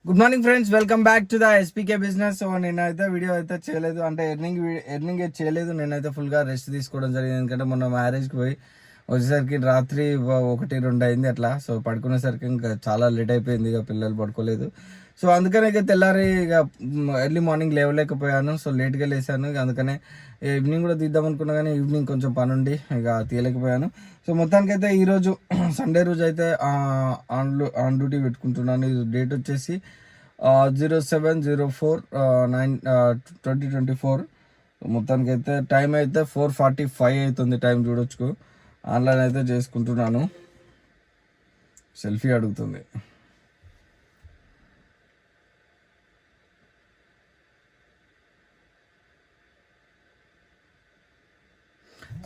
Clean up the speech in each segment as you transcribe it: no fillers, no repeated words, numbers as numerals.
Good morning friends, welcome back to the ఎస్పీకే business. So నేనైతే video అయితే చేయలేదు, అంటే ఎర్నింగ్ చేయలేదు. నేనైతే ఫుల్గా రెస్ట్ తీసుకోవడం జరిగింది, ఎందుకంటే మొన్న మ్యారేజ్కి పోయి వచ్చేసరికి రాత్రి 1-2 అయింది అట్లా. సో పడుకునేసరికి ఇంకా చాలా లేట్ అయిపోయింది, ఇక పిల్లలు పడుకోలేదు. సో అందుకనే ఇక తెల్లారి ఇక ఎర్లీ మార్నింగ్ లేవలేకపోయాను. సో లేట్గా లేసాను, ఇక అందుకనే ఈవినింగ్ కూడా తీద్దాం అనుకున్నా, కానీ ఈవినింగ్ కొంచెం పని ఉండి ఇక తీయలేకపోయాను. సో మొత్తానికైతే ఈరోజు సండే రోజు అయితే ఆన్ డ్యూటీ పెట్టుకుంటున్నాను. ఇది డేట్ వచ్చేసి 07/04/2024. మొత్తానికి అయితే టైం అయితే 4:45 అవుతుంది. టైం చూడొచ్చు. ఆన్లైన్ అయితే చేసుకుంటున్నాను. సెల్ఫీ అడుగుతుంది.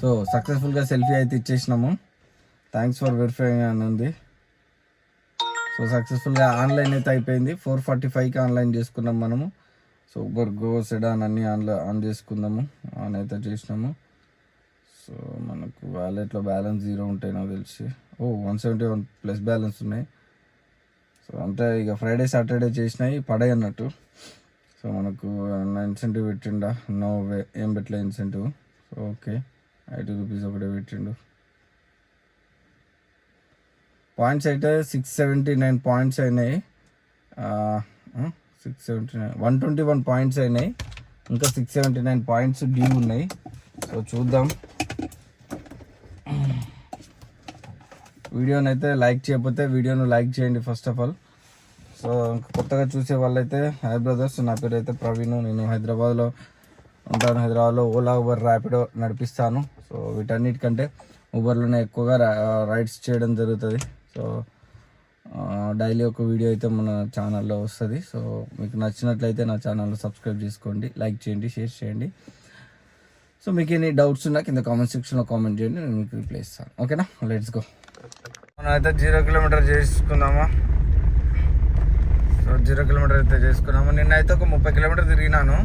సో సక్సెస్ఫుల్గా సెల్ఫీ అయితే ఇచ్చేసినాము. థ్యాంక్స్ ఫర్ వెరిఫైయింగ్ అని ఉంది. సో సక్సెస్ఫుల్గా ఆన్లైన్ అయితే అయిపోయింది. 4:45కి ఆన్లైన్ చేసుకున్నాం మనము. సో ఊబర్, గో, సెడాన్ అన్నీ ఆన్ చేసుకుందాము. ఆన్ అయితే చేసినాము. సో మనకు వ్యాలెట్లో బ్యాలెన్స్ 0 ఉంటాయి నాకు తెలిసి. 171+ బ్యాలెన్స్ ఉన్నాయి. సో అంతే, ఇక ఫ్రైడే సాటర్డే చేసినాయి పడాయి అన్నట్టు. సో మనకు ఇన్సెంటివ్ పెట్టిండా? నో వే, ఏం పెట్టలే ఇన్సెంటివ్. సో ఓకే, 80 రూపీస్ ఒకటే పెట్టిండు. పాయింట్స్ అయితే 679 పాయింట్స్ అయినాయి. 679 121 పాయింట్స్ అయినాయి. ఇంకా 679 పాయింట్స్ డ్యూ ఉన్నాయి. సో చూద్దాం. వీడియోని అయితే లైక్ చేయకపోతే వీడియోను లైక్ చేయండి ఫస్ట్ ఆఫ్ ఆల్. సో కొత్తగా చూసే వాళ్ళైతే హాయ్ బ్రదర్స్, నా పేరు అయితే ప్రవీణ్. నేను హైదరాబాద్లో ఉంటాను. హైదరాబాద్లో ఓలా, ఊబర్, ర్యాపిడో నడిపిస్తాను. సో వీటన్నిటికంటే ఊబర్లోనే ఎక్కువగా రైడ్స్ చేయడం జరుగుతుంది. సో డైలీ ఒక వీడియో అయితే మన ఛానల్లో వస్తుంది. సో మీకు నచ్చినట్లయితే నా ఛానల్లో సబ్స్క్రైబ్ చేసుకోండి, లైక్ చేయండి, షేర్ చేయండి. సో మీకు ఎన్ని డౌట్స్ ఉన్నా కింద కామెంట్ సెక్షన్లో కామెంట్ చేయండి, నేను మీకు రిప్లై ఇస్తాను. ఓకేనా, లెట్స్ గో. మనం అయితే 0 కిలోమీటర్ చేసుకుందామా? సో 0 కిలోమీటర్ అయితే చేసుకున్నాము. నిన్న అయితే ఒక 30 కిలోమీటర్ తిరిగినాను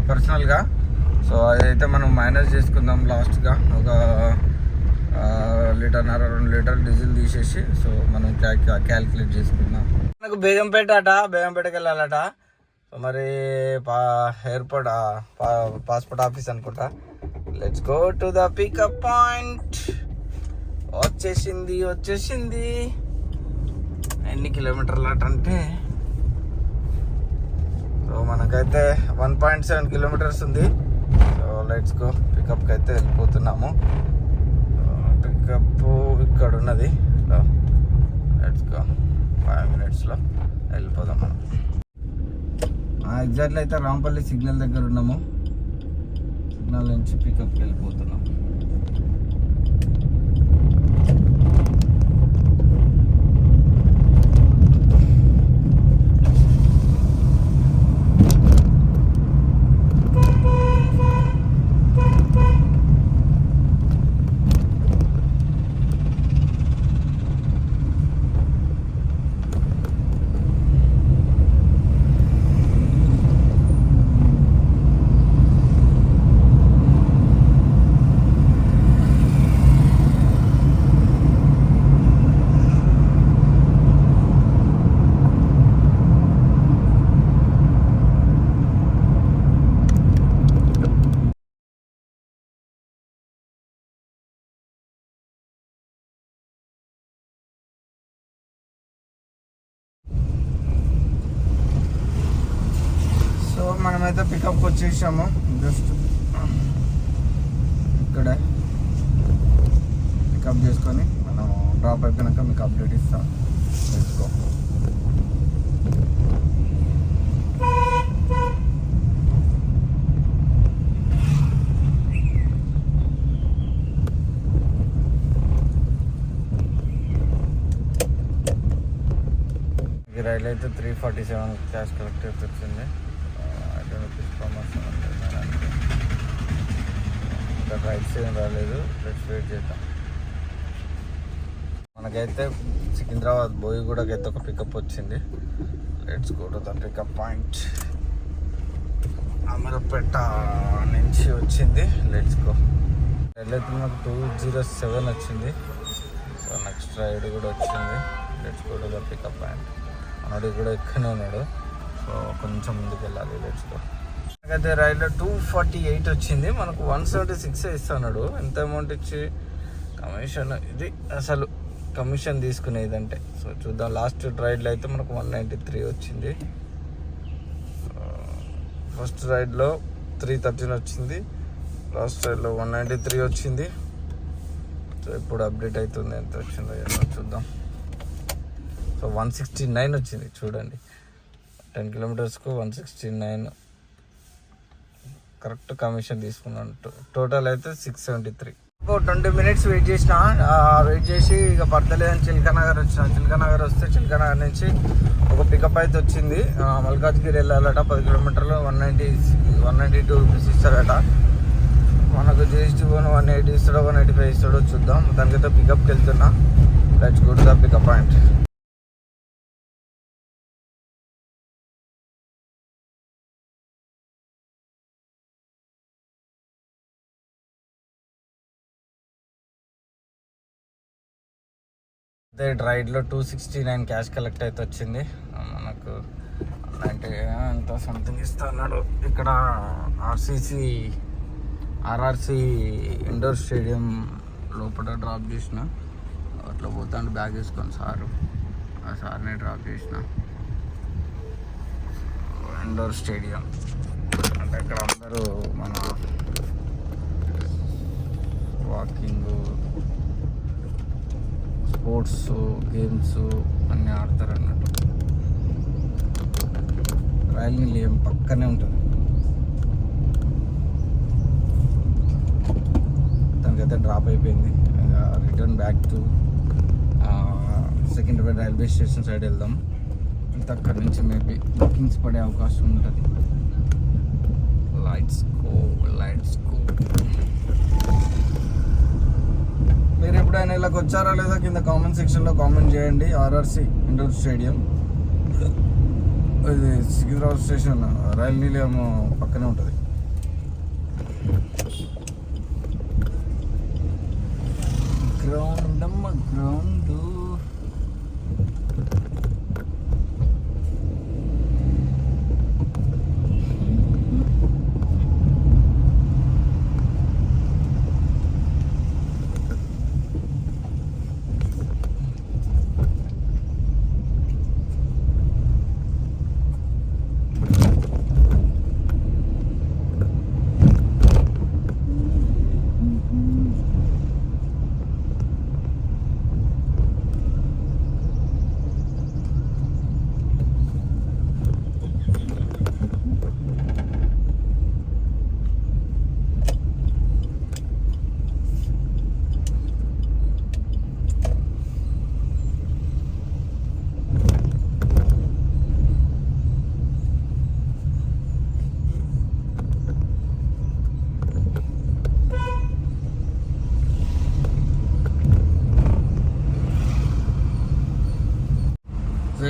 పర్సనల్గా. సో అదైతే మనం మైనస్ చేసుకుందాం లాస్ట్గా. ఒక 1.5 లీటర్ 2 లీటర్ డీజిల్ తీసేసి సో మనం క్యాల్కులేట్ చేసుకుందాం. మనకు బేగంపేటకి వెళ్ళాలట. సో మరి ఎయిర్పోర్ట్ పాస్పోర్ట్ ఆఫీస్ అనుకుంటా. Let's go to the pickup point. వచ్చేసింది. ఎన్ని కిలోమీటర్లు అట అంటే, సో మనకైతే 1.7 కిలోమీటర్స్ ఉంది. So let's go. పికప్కి అయితే వెళ్ళిపోతున్నాము. పికప్ ఇక్కడ ఉన్నది. Let's go. 5 మినిట్స్లో వెళ్ళిపోదాం మనం. ఎగ్జాక్ట్లీ అయితే రాంపల్లి సిగ్నల్ దగ్గర ఉన్నాము. సిగ్నల్ నుంచి పికప్కి వెళ్ళిపోతున్నాం. మనమైతే పికప్కి వచ్చేసాము. జస్ట్ ఇక్కడే పికప్ చేసుకొని మనం డ్రాప్ అయిపోయినాక మీకు అప్డేట్ ఇస్తాం. తెలుసుకో. రైలు అయితే 347 క్యాష్ కలెక్ట్ వచ్చింది. ఇంకా రైడ్స్ ఏం రాలేదు. లెట్స్ వెయిట్ చేద్దాం. మనకైతే సికింద్రాబాద్ బోయిగూడకి అయితే ఒక పికప్ వచ్చింది. Let's go to the pickup point. Amarapeta నుంచి వచ్చింది. Let's go. రైలు అయితే నాకు 207 వచ్చింది. సో నెక్స్ట్ రైడ్ కూడా వచ్చింది. Let's go to the pickup point. ఆడి కూడా ఎక్కువనే ఉన్నాడు. సో కొంచెం ముందుకు వెళ్ళాలి. లెట్స్లో నాకైతే రైడ్లో 248 వచ్చింది. మనకు 176 ఇస్తున్నాడు. ఎంత అమౌంట్ ఇచ్చి కమిషన్ ఇది అసలు కమిషన్ తీసుకునేదంటే. సో చూద్దాం. లాస్ట్ రైడ్లో అయితే మనకు 193 వచ్చింది. ఫస్ట్ రైడ్లో 313 వచ్చింది. లాస్ట్ రైడ్లో 193 వచ్చింది. సో ఇప్పుడు అప్డేట్ అవుతుంది ఎంత వచ్చిందో ఏమో చూద్దాం. సో 169 వచ్చింది చూడండి. 10 కిలోమీటర్స్కు 169 కరెక్ట్ కమిషన్ తీసుకున్నాను. టోటల్ అయితే 673. ఒక 20 మినిట్స్ వెయిట్ చేసిన. వెయిట్ చేసి ఇక పడతలేదని చిల్కానగర్ వచ్చిన. చిల్కానగర్ వస్తే చిల్కానగర్ నుంచి ఒక పికప్ అయితే వచ్చింది. మల్కాజ్గిరి వెళ్ళాలట 10 కిలోమీటర్లు. 192 రూపీస్ ఇస్తారట. మనకు జిఎస్టీ 180 ఇస్తాడో 185 ఇస్తాడో చూద్దాం. దానికైతే పికప్కి వెళ్తున్నా. Let's go to the pickup point. అదే రైడ్లో 269 క్యాష్ కలెక్ట్ అయితే వచ్చింది. మనకు 90 ఎంత సంథింగ్ ఇస్తా అన్నాడు. ఇక్కడ ఆర్ఆర్సి ఇండోర్ స్టేడియం లోపల డ్రాప్ చేసిన. అట్లా పోతాను బ్యాగ్ వేసుకొని ఆ సార్ని డ్రాప్ చేసిన. ఇండోర్ స్టేడియం అంటే ఇక్కడ అందరూ మన వాకింగ్, స్పోర్ట్స్, గేమ్స్ అన్నీ ఆడతారు అన్నట్టు. రైల్ నిలయం పక్కనే ఉంటుంది. దానికైతే డ్రాప్ అయిపోయింది. Return back to Secunderabad railway station side వెళ్దాం. ఇంకా అక్కడి నుంచి మేబీ బుకింగ్స్ పడే అవకాశం ఉంటుంది. Lights go. మీరు ఎప్పుడైనా ఇలాగ వచ్చారా లేదా కింద కామెంట్ సెక్షన్లో కామెంట్ చేయండి. ఆర్ఆర్సి ఇండోర్ స్టేడియం ఇది సికింద్రాబాద్ స్టేషన్ రైల్ నిలయం పక్కనే ఉంటుంది. గ్రౌండ్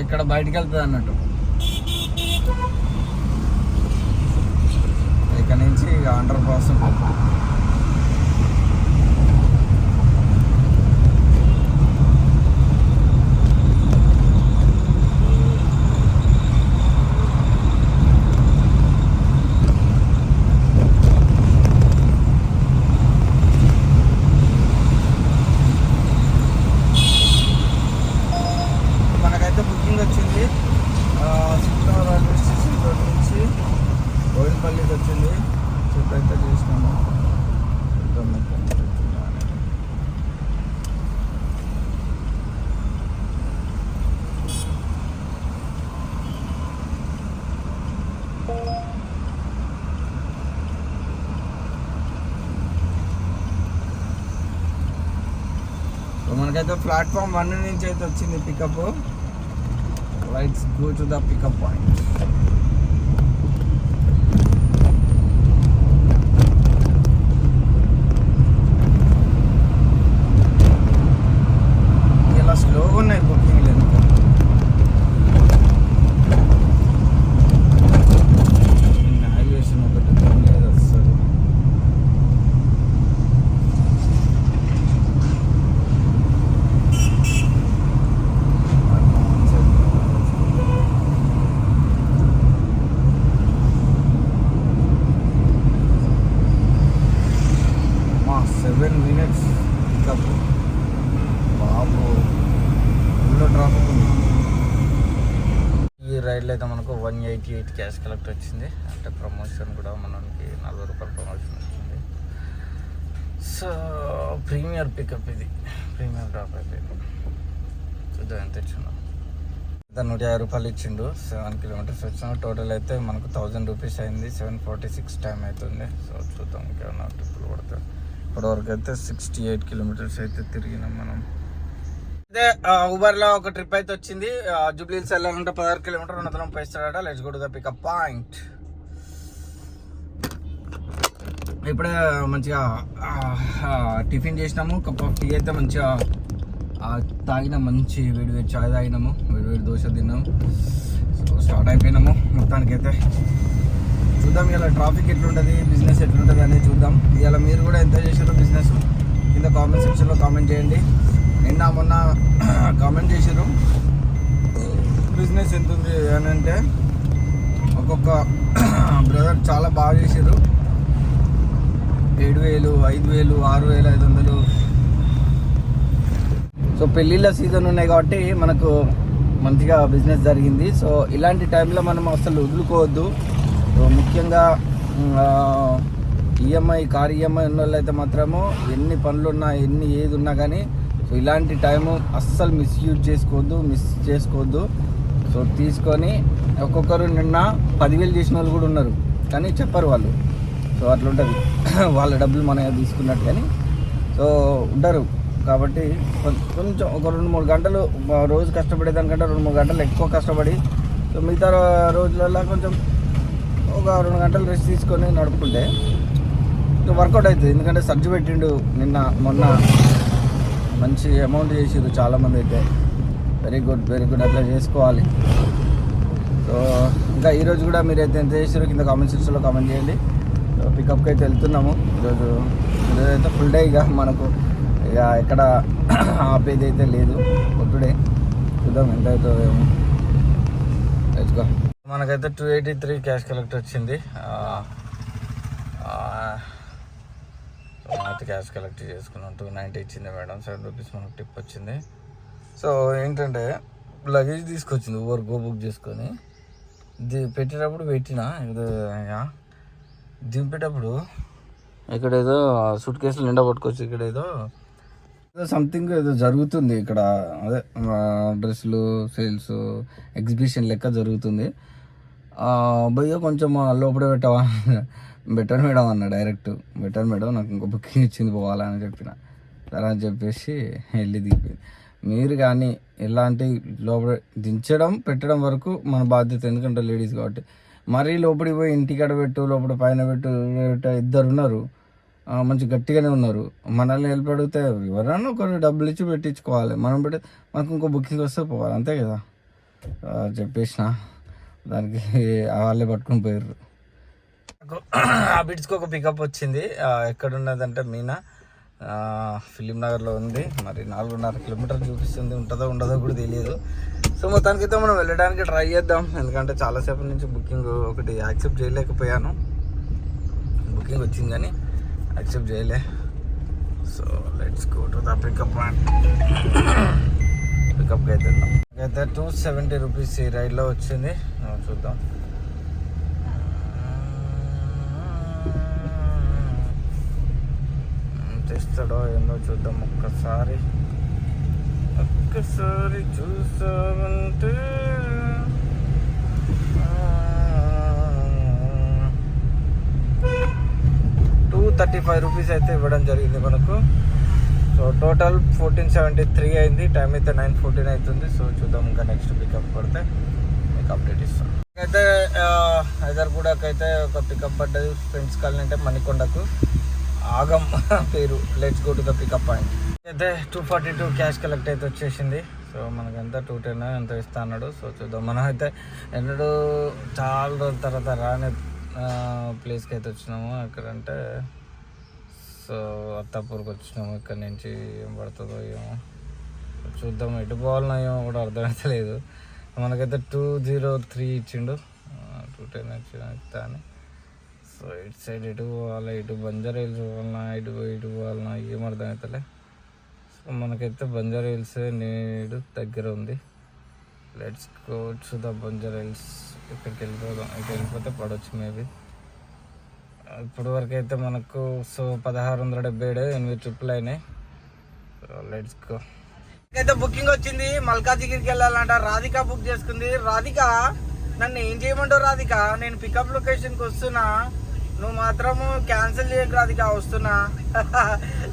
ఇక్కడ బయటికి వెళ్తుంది అన్నట్టు. ఇక్కడ నుంచి అండర్ పాస్ ఉంటుంది. మనకైతే ప్లాట్ఫామ్ 1 నుంచి అయితే వచ్చింది pickup. Let's go to the pickup point. ఇలా స్లోగా ఉన్నాయి బుకింగ్ లేదు. రైడ్లో అయితే మనకు 188 క్యాష్ కలెక్ట్ వచ్చింది. అంటే ప్రమోషన్ కూడా మనకి 40 రూపాయలు ప్రమోషన్ వచ్చింది. సో ప్రీమియర్ పికప్, ఇది ప్రీమియర్ డ్రాప్ అయిపోయింది. చూద్దాం ఎంత ఇచ్చిందో. 150 రూపాయలు ఇచ్చిండు. 7 కిలోమీటర్స్ వచ్చిన టోటల్ అయితే మనకు 1000 రూపీస్ అయింది. 746 టైం అవుతుంది. సో చూద్దాం ఇంకేమన్నా ట్రిప్పులు పడతాయి. ఇప్పటివరకు అయితే 68 కిలోమీటర్స్ అయితే తిరిగినాం మనం. అదే ఊబర్లో ఒక ట్రిప్ అయితే వచ్చింది. జూబ్లీ హిల్స్ వెళ్ళాలంటే 16 కిలోమీటర్ 230 ఇస్తాడట. Let's go to the pickup point. ఇప్పుడే మంచిగా టిఫిన్ చేసినాము. కప్ ఆఫ్ టీ అయితే మంచిగా తాగినాం. మంచి వేడివేడి చాయ్ తాగినాము, వేడివేడి దోశ తిన్నాము. సో స్టార్ట్ అయిపోయినాము మొత్తానికైతే. చూద్దాం ఇలా ట్రాఫిక్ ఎట్లుంటుంది, బిజినెస్ ఎట్లుంటుంది అనేది చూద్దాం. ఇలా మీరు కూడా ఎంత చేశారో బిజినెస్ కింద కామెంట్ సెక్షన్లో కామెంట్ చేయండి. నిన్న మొన్న కామెంట్ చేశారు బిజినెస్ ఎంత ఉంది అని. అంటే ఒక్కొక్క బ్రదర్ చాలా బాగా చేశారు. 7,000, 5,000, 6,500. సో పెళ్ళిళ్ళ సీజన్ ఉన్నాయి కాబట్టి మనకు మంచిగా బిజినెస్ జరిగింది. సో ఇలాంటి టైంలో మనం అసలు వదులుకోవద్దు. ముఖ్యంగా ఈఎంఐ, కార్ ఈఎంఐ ఉన్న వాళ్ళు అయితే మాత్రము ఎన్ని పనులున్నా ఏది ఉన్నా కానీ సో ఇలాంటి టైము అస్సలు మిస్ చేసుకోవద్దు. సో తీసుకొని ఒక్కొక్కరు నిన్న 10,000 చేసిన వాళ్ళు కూడా ఉన్నారు, కానీ చెప్పరు వాళ్ళు. సో అట్లా ఉంటుంది వాళ్ళ డబ్బులు మన తీసుకున్నట్టు. కానీ సో ఉంటారు కాబట్టి కొంచెం ఒక 2-3 గంటలు రోజు కష్టపడేదానికంటే 2-3 గంటలు ఎక్కువ కష్టపడి సో మిగతా రోజులలో కొంచెం ఒక 2 గంటలు రెస్ట్ తీసుకొని నడుపుకుంటే వర్కౌట్ అవుతుంది. ఎందుకంటే సర్జు పెట్టిండు నిన్న మొన్న, మంచి అమౌంట్ చేసిరు చాలామంది అయితే. వెరీ గుడ్ అట్లా చేసుకోవాలి. సో ఇంకా ఈరోజు కూడా మీరైతే ఎంత చేసారో కింద కామెంట్ సెక్షన్లో కామెంట్ చేయండి. సో పికప్కి అయితే వెళ్తున్నాము ఈరోజు అయితే ఫుల్ డే. ఇక మనకు ఇక ఎక్కడ ఆపేది అయితే లేదు, పొద్దుడే. చూద్దాం ఎంత అవుతుందేమో. తెచ్చుకో. మనకైతే 283 క్యాష్ కలెక్ట్ వచ్చింది. అయితే క్యాష్ కలెక్ట్ చేసుకున్నాం. 290 ఇచ్చింది మేడం. 7 రూపీస్ మనకు టిప్ వచ్చింది. సో ఏంటంటే లగేజ్ తీసుకొచ్చింది ఊబర్ గో బుక్ చేసుకొని. పెట్టేటప్పుడు దింపేటప్పుడు ఇక్కడ ఏదో సూట్ కేసులు నిండా పట్టుకోవచ్చు. ఇక్కడ ఏదో సంథింగ్ ఏదో జరుగుతుంది ఇక్కడ. అదే డ్రెస్సులు సేల్స్ ఎగ్జిబిషన్ లెక్క జరుగుతుంది. భయ్య కొంచెం లోపల పెట్టవా, బెటర్ మేడం అన్న. డైరెక్ట్ బెటర్ మేడం, నాకు ఇంకో బుకింగ్ ఇచ్చింది పోవాలని చెప్పిన. సరే అని చెప్పేసి వెళ్ళి దిగిపోయింది. మీరు కానీ ఎలాంటి లోపల దించడం పెట్టడం వరకు మన బాధ్యత, ఎందుకంటే లేడీస్ కాబట్టి. మరీ లోపలికి పోయి ఇంటికాడ పెట్టు, లోపల పైన పెట్టు, ఇద్దరు ఉన్నారు మంచి గట్టిగానే ఉన్నారు. మనల్ని హెల్ప్ అడిగితే ఎవరైనా ఒకరు డబ్బులు ఇచ్చి పెట్టించుకోవాలి. మనం పెట్టి మనకు ఇంకో బుకింగ్ వస్తే పోవాలి, అంతే కదా. చెప్పేసిన దానికి వాళ్ళే పట్టుకుని పోయారు. బిట్స్కి ఒక పికప్ వచ్చింది. ఎక్కడున్నదంటే మీనా ఫిలిం నగర్లో ఉంది. మరి 4.5 కిలోమీటర్ చూపిస్తుంది. ఉంటుందో ఉండదో కూడా తెలియదు. సో మొత్తానికైతే మనం వెళ్ళడానికి ట్రై చేద్దాం. ఎందుకంటే చాలాసేపు నుంచి బుకింగ్ ఒకటి యాక్సెప్ట్ చేయలేకపోయాను. బుకింగ్ వచ్చింది కానీ యాక్సెప్ట్ చేయలే. So let's go to the pickup point. పికప్కి అయితే వెళ్దాం. అయితే 270 రూపీస్ ఈ రైడ్లో వచ్చింది. చూద్దాం తెస్తాడో ఏందో చూద్దాం. ఒక్కసారి చూసామంటే ₹235 అయితే ఇవ్వడం జరిగింది మనకు. సో టోటల్ 1473 అయింది. టైం అయితే 9:14 అవుతుంది. సో చూద్దాం ఇంకా నెక్స్ట్ పికప్ పడితే మీకు అప్డేట్ ఇస్తాం. అయితే హైదర్గూడకైతే ఒక పికప్ పడ్డది. ఫ్రెండ్స్ కాలనీ అంటే మణికొండకు. ఆగం పేరు. Let's go to the pickup point. అయితే 242 క్యాష్ కలెక్ట్ అయితే వచ్చేసింది. సో మనకంతా 210 ఎంత ఇస్తా అన్నాడు. సో చూద్దాం. మనం అయితే ఎన్నడూ చాలా రోజుల తర్వాత రాని ప్లేస్కి అయితే వచ్చినాము. ఎక్కడంటే సో అత్తాపూర్కి వచ్చినాము. ఇక్కడ నుంచి ఏం పడుతుందో ఏమో చూద్దాం. ఎటు పోవాలన్నా ఏమో కూడా అర్థమవుతలేదు. మనకైతే 203 ఇచ్చిండు. 210 ఇస్తా అని. సో ఇటు సైడ్ ఎటు పోవాలా, ఇటు బంజారా హిల్స్ పోవాలన్నా, ఇటు పోవాలన్నా ఏం అర్థం అవుతలే. సో మనకైతే బంజారా హిల్స్ నేడు దగ్గర ఉంది. Let's go to the Banjara hills. ఇక్కడికి వెళ్ళిపోదాం. ఇక్కడ వెళ్ళిపోతే పడవచ్చు మేబీ. ఇప్పుడు వరకు అయితే మనకు 1677 8 ట్రిప్పులు అయినాయి. Let's go. అయితే బుకింగ్ వచ్చింది. మల్కాజిగిరికి వెళ్ళాలంట. రాధిక బుక్ చేసుకుంది. రాధిక నన్ను ఏం చేయమంటావు రాధిక? నేను పికప్ లొకేషన్కి వస్తున్నా, నువ్వు మాత్రము క్యాన్సిల్ చేయకు రాధిక, వస్తున్నా.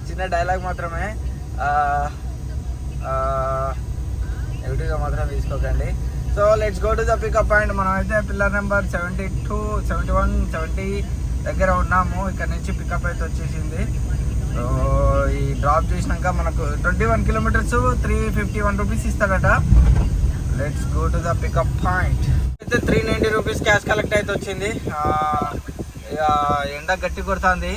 చిన్న డైలాగ్ మాత్రమే, నెగిటివ్గా మాత్రం తీసుకోకండి. So let's go to the pickup point. మనం అయితే పిల్లర్ నెంబర్ 72, 71, 70 దగ్గర ఉన్నాము. ఇక్కడ నుంచి పికప్ అయితే వచ్చేసింది. సో ఈ డ్రాప్ చేసినాక మనకు 21 కిలోమీటర్స్ 351 రూపీస్ ఇస్తాడట. Let's go to the pickup point. అయితే 390 రూపీస్ క్యాష్ కలెక్ట్ అయితే వచ్చింది. ఇక ఎండ గట్టి కొడుతుంది.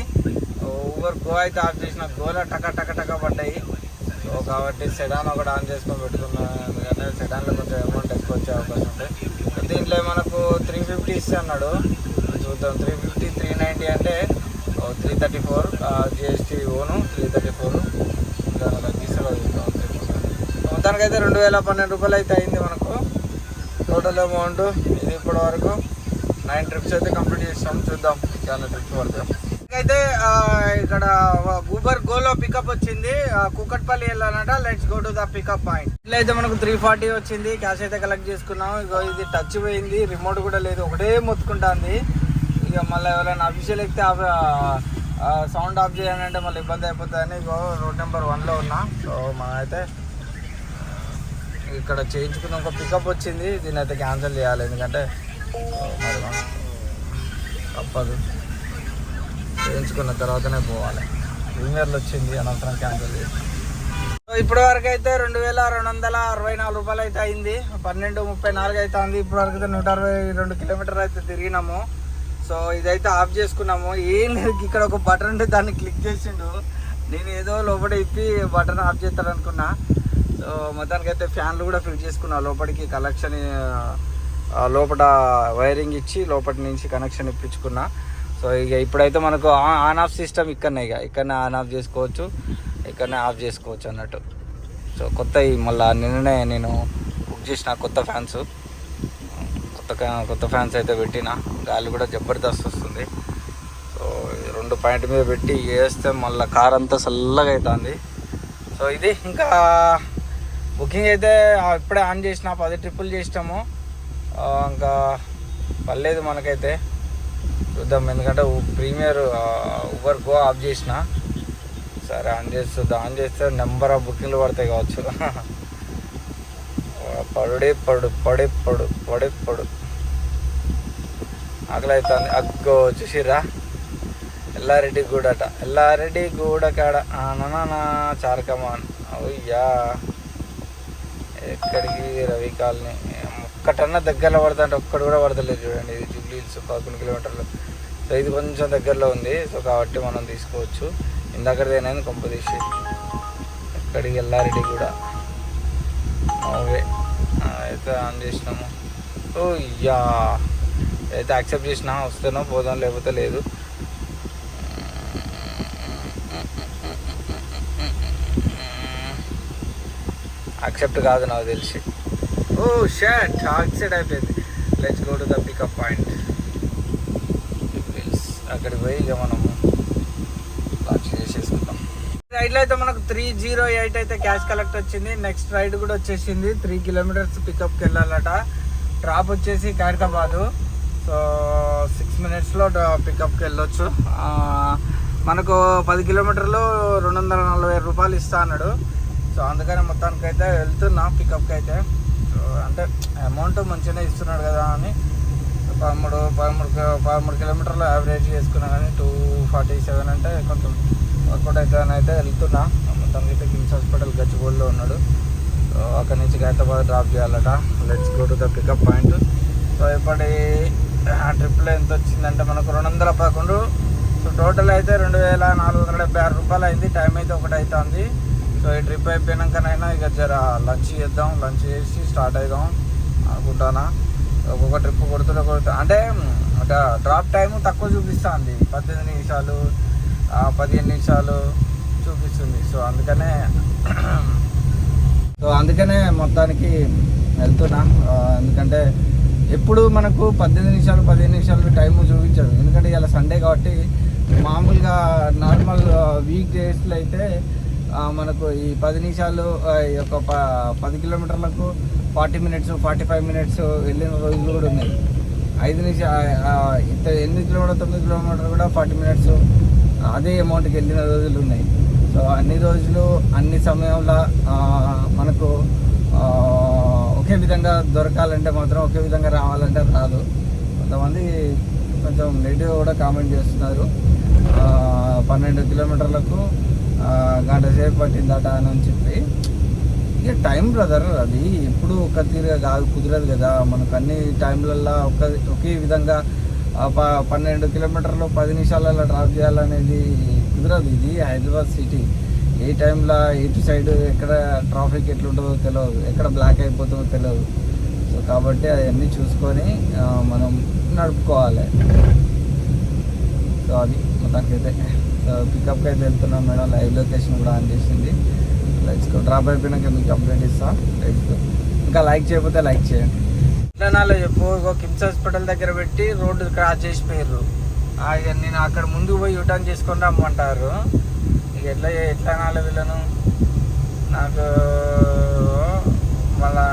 ఊబర్ గో అయితే ఆఫ్ చేసిన. గోలో టక టక టక పడ్డాయి. సో కాబట్టి సెడాన్ ఒకటి ఆన్ చేసుకొని పెట్టుకున్నాను. ఎందుకంటే సెడాన్లో కొంచెం అమౌంట్ ఎక్కువ వచ్చే అవకాశం ఉంటుంది. దీంట్లో మనకు 350 ఇస్తే అన్నాడు. చూద్దాం. 350 390 అంటే 334 జిఎస్టీ ఓను 334. మొత్తానికైతే 2012 రూపాయలు అయితే అయింది మనకు టోటల్ అమౌంట్. ఇది ఇప్పటి వరకు 9 ట్రిప్స్ అయితే కంప్లీట్ చేస్తాం. చూద్దాం చాలా ట్రిప్స్ పడతాం. అయితే ఇక్కడ ఊబర్ గోలో పికప్ వచ్చింది. కూకట్పల్లి వెళ్ళాలంట. Let's go to the pickup point. ఇట్లా అయితే మనకు 340 వచ్చింది. క్యాష్ అయితే కలెక్ట్ చేసుకున్నాం. ఇగో ఇది టచ్ పోయింది, రిమోట్ కూడా లేదు, ఒకటే మొత్తుకుంటుంది. ఇక మళ్ళీ ఎవరైనా అఫీషియల్ ఎక్కితే సౌండ్ ఆఫ్ చేయాలంటే మళ్ళీ ఇబ్బంది అయిపోతుందని ఇగో రోడ్ నెంబర్ 1లో ఉన్నా. సో మనమైతే ఇక్కడ చేయించుకున్న ఒక పికప్ వచ్చింది. దీన్ని అయితే క్యాన్సిల్ చేయాలి, ఎందుకంటే మరి తప్పదు, చేయించుకున్న తర్వాతనే పోవాలి. ప్రీమియర్లు వచ్చింది, అనవసరం క్యాన్సిల్ చేసి. సో ఇప్పటి వరకు అయితే 2264 రూపాయలు అయితే అయింది. 12:34 అవుతుంది. ఇప్పటి వరకు అయితే 162 కిలోమీటర్లు అయితే తిరిగినాము. సో ఇదైతే ఆఫ్ చేసుకున్నాము. ఏం లేదు, ఇక్కడ ఒక బటన్ ఉంటే దాన్ని క్లిక్ చేసిండు. నేను ఏదో లోపల ఇప్పి బటన్ ఆఫ్ చేస్తాను అనుకున్నా. సో మొత్తానికి అయితే ఫ్యాన్లు కూడా ఫిట్ చేసుకున్నా. లోపలికి కనెక్షన్ లోపల వైరింగ్ ఇచ్చి లోపలి నుంచి కనెక్షన్ ఇప్పించుకున్నా. సో ఇక ఇప్పుడైతే మనకు ఆన్ ఆఫ్ సిస్టమ్ ఇక్కడనే ఆన్ ఆఫ్ చేసుకోవచ్చు, ఇక్కడనే ఆఫ్ చేసుకోవచ్చు అన్నట్టు. సో మళ్ళీ నిన్ననే నేను బుక్ చేసిన కొత్త ఫ్యాన్స్ అయితే పెట్టిన. గాలి కూడా జబర్దస్త్ వస్తుంది. సో 2 పాయింట్ మీద పెట్టి వేస్తే మళ్ళీ కార్ అంతా చల్లగా అవుతుంది. సో ఇది ఇంకా బుకింగ్ అయితే ఇప్పుడే ఆన్ చేసిన. 10 ట్రిప్పులు చేసినాము. ఇంకా పర్లేదు మనకైతే. చూద్దాం, ఎందుకంటే ప్రీమియర్ ఊబర్ గో ఆఫ్ చేసిన. సరే ఆన్ చేస్తుందా, ఆన్ చేస్తే నెంబర్ ఆఫ్ బుకింగ్లు పడతాయి కావచ్చు. పడు ఆకలి అవుతుంది. అగ్గో చూసిర్రా, ఎల్లారెడ్డి గూడ కాడ నానా చారకమాన్. అయ్యా ఎక్కడికి రవి కాలనీ ఒక్కటన్నా దగ్గరలో పడుతుంటే ఒక్కడు కూడా పడతలేదు. చూడండి, ఇది జూబ్లీ హిల్స్ 11 కిలోమీటర్లు. సో ఇది కొంచెం దగ్గరలో ఉంది. సో కాబట్టి మనం తీసుకోవచ్చు. ఇందాకదేనైనా కొంపదీసి ఎక్కడికి ఎల్లారెడ్డి కూడా ఓకే అయితే ఆన్ చేసినాము. ఓ యా అయితే యాక్సెప్ట్ చేసినా. వస్తేనో పోదాం, లేకపోతే లేదు. యాక్సెప్ట్ కాదు నాకు తెలిసి. ఓ షర్ట్ యాక్సెప్ట్ అయిపోయింది. Let's go to the pickup point. అక్కడికి పోయి ఇక మనము లాంచ్ చేసేసుకుంటాం. రైడ్లో అయితే మనకు 308 అయితే క్యాష్ కలెక్ట్ వచ్చింది. నెక్స్ట్ రైడ్ కూడా వచ్చేసింది. 3 కిలోమీటర్స్ పికప్కి వెళ్ళాలట. డ్రాప్ వచ్చేసి ఖైరతాబాదు. సో 6 మినిట్స్లో పికప్కి వెళ్ళొచ్చు. మనకు 10 కిలోమీటర్లు 240 రూపాయలు ఇస్తా అన్నాడు. సో అందుకని మొత్తానికి అయితే వెళ్తున్నా పికప్కి అయితే. సో అంటే అమౌంట్ మంచిగానే ఇస్తున్నాడు కదా అని 13 కిలోమీటర్లు యావరేజ్ చేసుకున్నా. కానీ 247 అంటే కొంచెం వర్కౌట్ అయితే వెళ్తున్నా. మొత్తానికి అయితే కిమ్స్ హాస్పిటల్ గచ్చిబౌలిలో ఉన్నాడు. సో అక్కడి నుంచి ఖైరతాబాద్ డ్రాప్ చేయాలట. Let's go to the pickup point. So ఇప్పటి ట్రిప్లో ఎంత వచ్చిందంటే మనకు 211. సో టోటల్ అయితే 2476 రూపాయలు అయింది. టైం అయితే 1 అవుతుంది. సో ఈ ట్రిప్ అయిపోయినాకనైనా ఇక జర లంచ్ చేద్దాం. లంచ్ చేసి స్టార్ట్ అవుదాం అనుకుంటానా. ఒక్కొక్క ట్రిప్ కొడుతూ అంటే డ్రాప్ టైం తక్కువ చూపిస్తుంది. 18 నిమిషాలు 15 నిమిషాలు చూపిస్తుంది. సో అందుకనే సో అందుకనే మొత్తానికి వెళ్తున్నా. ఎందుకంటే ఎప్పుడు మనకు 18 నిమిషాలు 15 నిమిషాలు టైం చూపించదు. ఎందుకంటే ఇలా సండే కాబట్టి మామూలుగా నార్మల్ వీక్ డేస్లో అయితే మనకు ఈ 10 నిమిషాలు ఈ యొక్క 10 కిలోమీటర్లకు 40 మినిట్స్ 45 మినిట్స్ వెళ్ళిన రోజులు కూడా ఉన్నాయి. 8 కిలోమీటర్ 9 కిలోమీటర్ కూడా 40 మినిట్స్ అదే అమౌంట్కి వెళ్ళిన రోజులు ఉన్నాయి. సో అన్ని రోజులు అన్ని సమయంలో మనకు ఒకే విధంగా దొరకాలంటే మాత్రం ఒకే విధంగా రావాలంటే రాదు. కొంతమంది కొంచెం నెగిటివ్ కూడా కామెంట్ చేస్తున్నారు. 12 కిలోమీటర్లకు గంట సేపు పట్టిందట అని చెప్పి. ఇక టైం బ్రదర్, అది ఎప్పుడు ఒక తీరుగా కాదు, కుదరదు కదా. మనకు అన్ని టైంలల్లో ఒకే విధంగా 12 కిలోమీటర్లు 10 నిమిషాలలో డ్రాప్ చేయాలనేది కుదరదు. ఇది హైదరాబాద్ సిటీ. ఏ టైంలో ఎటు సైడ్ ఎక్కడ ట్రాఫిక్ ఎట్లుంటుందో తెలియదు, ఎక్కడ బ్లాక్ అయిపోతుందో తెలియదు. సో కాబట్టి అవన్నీ చూసుకొని మనం నడుపుకోవాలి. సో అది మొత్తానికైతే పికప్కి అయితే వెళ్తున్నాం మేడం. లైవ్ లొకేషన్ కూడా ఆన్ చేసింది. లైట్స్ డ్రాప్ అయిపోయినాక మీకు కంప్లైంట్ ఇస్తాను. ఇంకా లైక్ చేయకపోతే లైక్ చేయండి. ఎట్లా నాలో చెప్పు, కిమ్స్ హాస్పిటల్ దగ్గర పెట్టి రోడ్డు క్రాస్ చేసిపోయారు. నేను అక్కడ ముందుకు పోయి యూటర్న్ చేసుకొని రమ్మంటారు. ఇక ఎట్లా నాలో వీళ్ళను నాకు మళ్ళా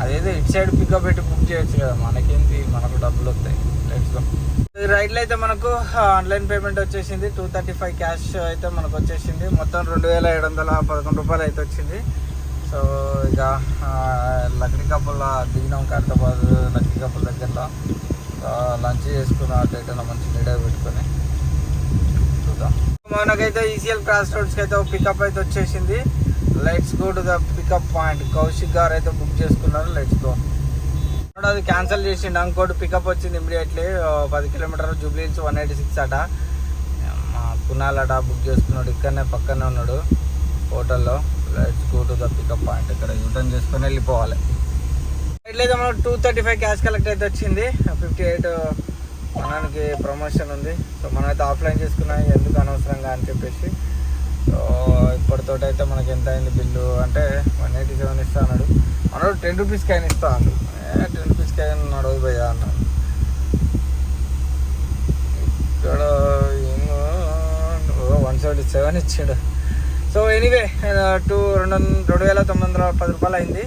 అదేదో ఇటు సైడ్ పికప్ పెట్టి బుక్ చేయొచ్చు కదా. మనకేంటి, మనకు డబ్బులు వస్తాయి. Let's go. ఈ రైడ్లో అయితే మనకు ఆన్లైన్ పేమెంట్ వచ్చేసింది. 235 క్యాష్ అయితే మనకు వచ్చేసింది. మొత్తం 2711 రూపాయలు అయితే వచ్చింది. సో ఇక లక్డీ కప్పుల దిగినాం ఖైరతాబాద్ లక్డీ కప్పుల దగ్గరలో. లంచ్ చేసుకున్న అటైనా మంచి నీడ పెట్టుకొని చూద్దాం. మనకైతే ఈసీఎల్ క్రాస్ రోడ్స్కి అయితే పికప్ అయితే వచ్చేసింది. Let's go to the pickup point. Kaushik గారు అయితే బుక్ చేసుకున్నారు. Let's go. అది క్యాన్సిల్ చేసిండు. ఇంకోటి పికప్ వచ్చింది ఇమ్మీడియట్లీ. 10 కిలోమీటర్లు జూబ్లీ హిల్స్ 186 అట. పునాలట బుక్ చేసుకున్నాడు. ఇక్కడనే పక్కనే ఉన్నాడు హోటల్లో. Let's go to the pickup point. ఇక్కడ యూటర్న్ చేసుకొని వెళ్ళిపోవాలి. ఇట్లయితే మనకు 235 క్యాష్ కలెక్ట్ అయితే వచ్చింది. 58 మనకి ప్రమోషన్ ఉంది. సో మనమైతే ఆఫ్లైన్ చేసుకున్నాం, ఎందుకు అనవసరంగా అని చెప్పేసి. సో ఇప్పటితోటి అయితే మనకి ఎంత అయింది బిల్లు అంటే 187 ఇస్తా అన్నాడు. మనోడు 10 రూపీస్కి అయినా ఇస్తా అన్నాడు. 10 రూపీస్కి అయినా నడవదు భయ్యా అన్నాడు. ఇక్కడ 177 ఇచ్చాడు. సో ఎనీవే 2910 రూపాయలు అయింది.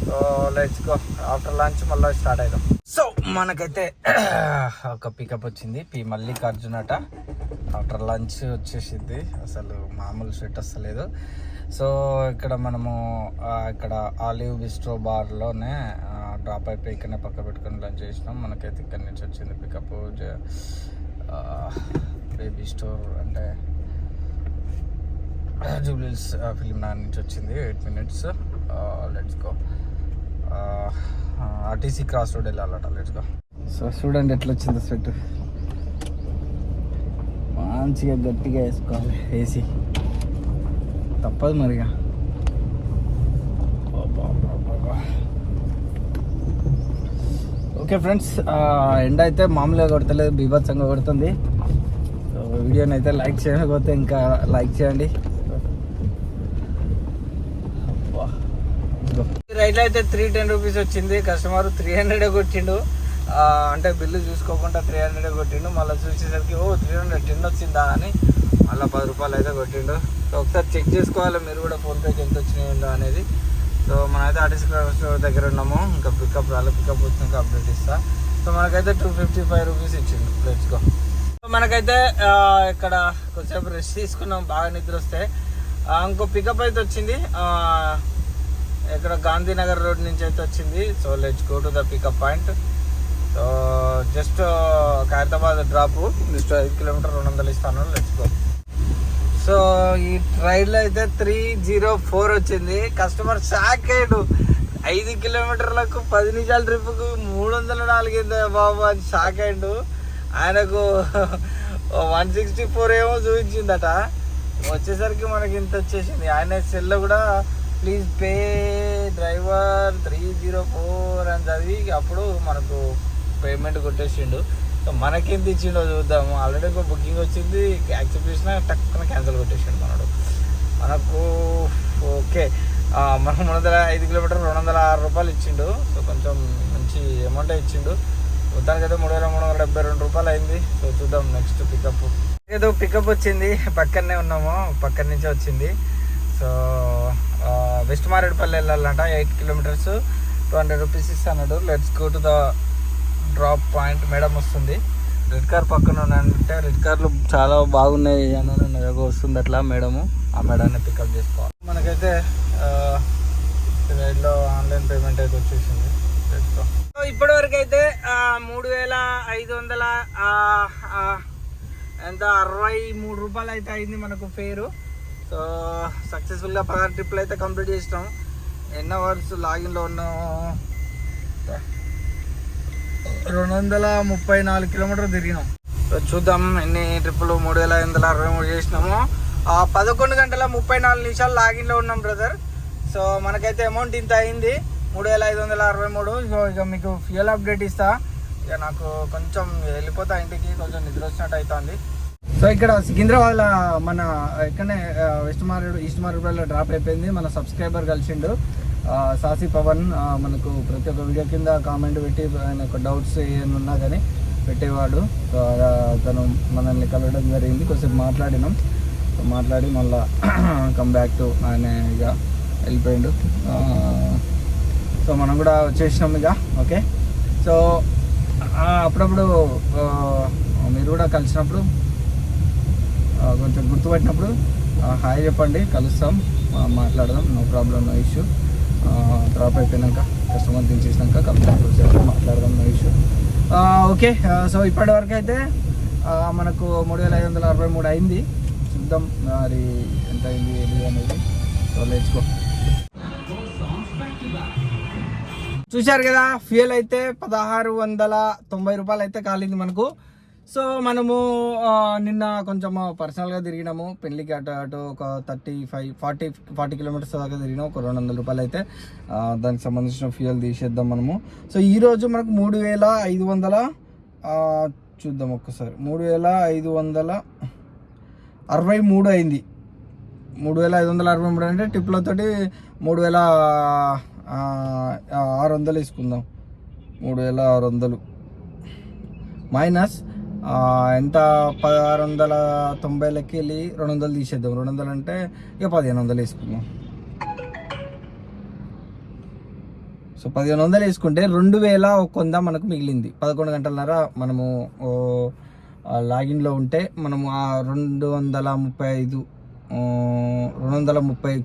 So let's go. After lunch మళ్ళీ స్టార్ట్ అవుతాం. సో మనకైతే ఒక పికప్ వచ్చింది. మల్లికార్జున అట. ఆఫ్టర్ లంచ్ వచ్చేసింది. అసలు మామూలు సెట్ వస్తలేదు. సో ఇక్కడ మనము ఇక్కడ ఆలివ్ బిస్ట్రో బార్లోనే డ్రాప్ అయిపోయి ఇక్కడనే పక్క పెట్టుకొని లంచ్ చేసినాం. మనకైతే ఇక్కడ నుంచి వచ్చింది పికప్. బేబీ స్టోర్ అంటే జూబ్లీ హిల్స్ ఫిలిం నగర్ నుంచి వచ్చింది. 8 minutes. Let's go. RTC cross road వెళ్ళాలట. Let's go. సో చూడండి ఎట్లా వచ్చిందో సెట్. మంచిగా గట్టిగా వేసుకోవాలి ఏసీ, తప్పదు మరిగా. ఓకే ఫ్రెండ్స్, ఎండ అయితే మామూలుగా కొడతలేదు, బీభత్సంగా కొడుతుంది. సో వీడియోని అయితే లైక్ చేయకపోతే ఇంకా లైక్ చేయండి. రైట్లో అయితే 310 రూపీస్ వచ్చింది. కస్టమర్ 300 కొట్టిండు. అంటే బిల్లు చూసుకోకుండా 300 కొట్టిండు. మళ్ళీ చూసేసరికి 310 వచ్చిందా అని మళ్ళీ 10 రూపాయలు అయితే కొట్టిండు. సో ఒకసారి చెక్ చేసుకోవాలి మీరు కూడా ఫోన్పేకి ఎంత వచ్చినాయిందో అనేది. సో మనమైతే ఆర్టీసీ క్రాస్ రోడ్ దగ్గర ఉన్నాము. ఇంకా పికప్ రాలేదు. పికప్ వచ్చినాక అప్డేట్ ఇస్తా. సో మనకైతే 255 రూపీస్ ఇచ్చిండు. Let's go. సో మనకైతే ఇక్కడ కొంచెంసేపు రెస్ట్ తీసుకున్నాం, బాగా నిద్ర వస్తే. ఇంకో పికప్ అయితే వచ్చింది. ఇక్కడ గాంధీనగర్ రోడ్ నుంచి అయితే వచ్చింది. So let's go to the pickup point. So just Khairatabad drop. Just 5 kilometre 200 ఇస్తాను. Let's go. సో ఈ రైడ్లో అయితే 304 వచ్చింది. కస్టమర్ షాక్ అయ్యాడు. 5 కిలోమీటర్లకు 10 నిమిషాల ట్రిప్కు 304 బాబు అని షాక్ అయ్యాడు. ఆయనకు 164 ఏమో చూపించిందట. వచ్చేసరికి మనకి ఇంత వచ్చేసింది. ఆయన సెల్లో కూడా ప్లీజ్ పే డ్రైవర్ 304 అని చదివి అప్పుడు మనకు పేమెంట్ కొట్టేసిండు. సో మనకేంత ఇచ్చిండో చూద్దాము. ఆల్రెడీ ఒక బుకింగ్ వచ్చింది, యాక్సెప్ట్ చేసినా టక్కున క్యాన్సిల్ కొట్టేసిండు మనకు. ఓకే మనకు 305 కిలోమీటర్ 206 రూపాయలు ఇచ్చిండు. సో కొంచెం మంచి అమౌంటే ఇచ్చిండు. మొత్తానికైతే 3372 రూపాయలు అయింది. సో చూద్దాం నెక్స్ట్ పికప్. ఏదో పికప్ వచ్చింది, పక్కనే ఉన్నాము, పక్కన నుంచే వచ్చింది. సో వెస్ట్ మారేడుపల్లి వెళ్ళాలంట, 8 కిలోమీటర్స్ 200 రూపీస్ ఇస్తాడు. Let's go to the drop point. Madam వస్తుంది, రెడ్ కార్ పక్కన ఉన్నానంటే రెడ్ కార్లు చాలా బాగున్నాయి అని వస్తుంది అట్లా మేడము. ఆ మేడాన్ని పికప్ చేసుకోవాలి. మనకైతే రైడ్లో ఆన్లైన్ పేమెంట్ అయితే వచ్చేసింది. సో ఇప్పటి వరకు అయితే 3500 ఎంత 63 రూపాయలు అయితే అయింది మనకు ఫేరు. సో సక్సెస్ఫుల్గా 16 ట్రిప్లు అయితే కంప్లీట్ చేసినాం. ఎన్ని అవర్స్ లాగిన్లో ఉన్నాము? 234 కిలోమీటర్లు తిరిగినాం. సో చూద్దాం ఎన్ని ట్రిప్పులు. 3563 చేసినాము. 11 గంటల 34 నిమిషాలు లాగిన్లో ఉన్నాం బ్రదర్. సో మనకైతే అమౌంట్ ఇంత అయింది, 3563. సో ఇక మీకు ఫ్యూయల్ అప్డేట్ ఇస్తా. ఇక నాకు కొంచెం వెళ్ళిపోతా ఇంటికి, కొంచెం నిద్ర వచ్చినట్టు అవుతుంది. సో ఇక్కడ సికింద్రాబాద్లో మన ఇక్కడనే ఈస్ట్ మారేడుపల్లిలో డ్రాప్ అయిపోయింది. మన సబ్స్క్రైబర్ కలిసిండు సాసి పవన్. మనకు ప్రతి ఒక్క వీడియో కింద కామెంట్ పెట్టి ఆయన ఒక డౌట్స్ ఏమైనా ఉన్నా కానీ పెట్టేవాడు. సో తను మనల్ని కలవడం జరిగింది. కొంచెం మాట్లాడినాం. మాట్లాడి మళ్ళీ కమ్ బ్యాక్ టు ఆయన ఇక వెళ్ళిపోయిండు. సో మనం కూడా వచ్చేసినాం ఇక. ఓకే, సో అప్పుడప్పుడు మీరు కూడా కలిసినప్పుడు కొంచెం గుర్తుపట్టినప్పుడు హాయ్ చెప్పండి, కలుస్తాం, మాట్లాడదాం. No problem, no issue. Drop అయిపోయినాక కస్టమర్ దించేసినాక కలుస్తాం, మాట్లాడదాం, నో ఇష్యూ. ఓకే, సో ఇప్పటి వరకు అయితే మనకు 3563 అయింది. చూద్దాం మరి ఎంత అయింది ఏది అనేది. So let's go. చూశారు కదా, ఫ్యూయల్ అయితే 1690 రూపాయలు అయితే కాలింది మనకు. సో మనము నిన్న కొంచెం పర్సనల్గా తిరిగినాము పెళ్ళికి. అటు ఒక 40 కిలోమీటర్స్ దాకా తిరిగినాం. ఒక 200 రూపాయలు అయితే దానికి సంబంధించిన ఫ్యూయల్ తీసేద్దాం మనము. సో ఈరోజు మనకు 3500 చూద్దాం ఒక్కసారి. 3563 అయింది. 3563 అంటే టిప్లతోటి 3600 వేసుకుందాం. 3600 మైనస్ ఎంత 1690 వెళ్ళి 200 తీసేద్దాం. 200 అంటే ఇక 1500 వేసుకుందాం. సో 1500 వేసుకుంటే 2100 మనకు మిగిలింది. 11 గంటలన్నర మనము లాగిన్లో ఉంటే మనము 230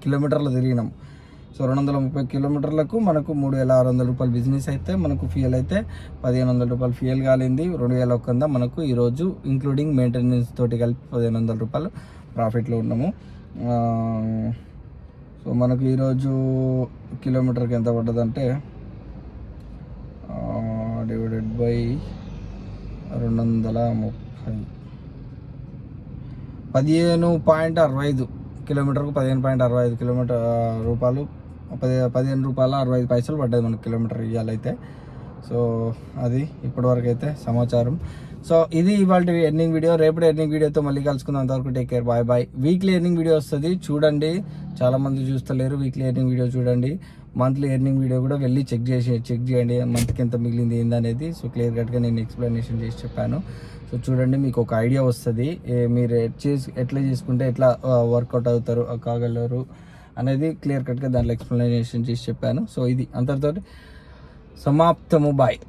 కిలోమీటర్లు తిరిగినాం. సో 230 కిలోమీటర్లకు మనకు 3600 రూపాయలు బిజినెస్ అయితే మనకు ఫ్యూయల్ అయితే 1500 రూపాయలు ఫ్యూయల్ కాలింది. 2100 మనకు ఈరోజు ఇంక్లూడింగ్ మెయింటెనెన్స్ తోటి కలిపి 1500 రూపాయలు ప్రాఫిట్లో ఉన్నాము. సో మనకు ఈరోజు కిలోమీటర్కి ఎంత పడ్డదంటే డివైడెడ్ బై 230 15.65 కిలోమీటర్కు 15.65 రూపాయలు 15 రూపాయల 65 పైసలు పడ్డది మనకు కిలోమీటర్ ఇవ్వాలైతే. సో అది ఇప్పటివరకు అయితే సమాచారం. సో ఇది ఇవాళ ఎర్నింగ్ వీడియో. రేపటి ఎర్నింగ్ వీడియోతో మళ్ళీ కలుసుకుందాం. అంతవరకు take care, bye bye. Weekly earning video వస్తుంది, చూడండి. చాలామంది చూస్తలేరు. వీక్లీ ఎర్నింగ్ వీడియో చూడండి. మంత్లీ ఎర్నింగ్ వీడియో కూడా వెళ్ళి చెక్ చేయండి మంత్కి ఎంత మిగిలింది ఏందనేది. సో క్లియర్ కట్గా నేను ఎక్స్ప్లెనేషన్ చేసి చెప్పాను. సో చూడండి, మీకు ఒక ఐడియా వస్తుంది. మీరు ఎట్లా చేసుకుంటే ఎట్లా వర్కౌట్ అవుతారు కాగలరు అనేది క్లియర్ కట్గా దాంట్లో ఎక్స్ప్లెనేషన్ చేసి చెప్పాను. సో ఇది అంతటితో సమాప్తము. బాయ్.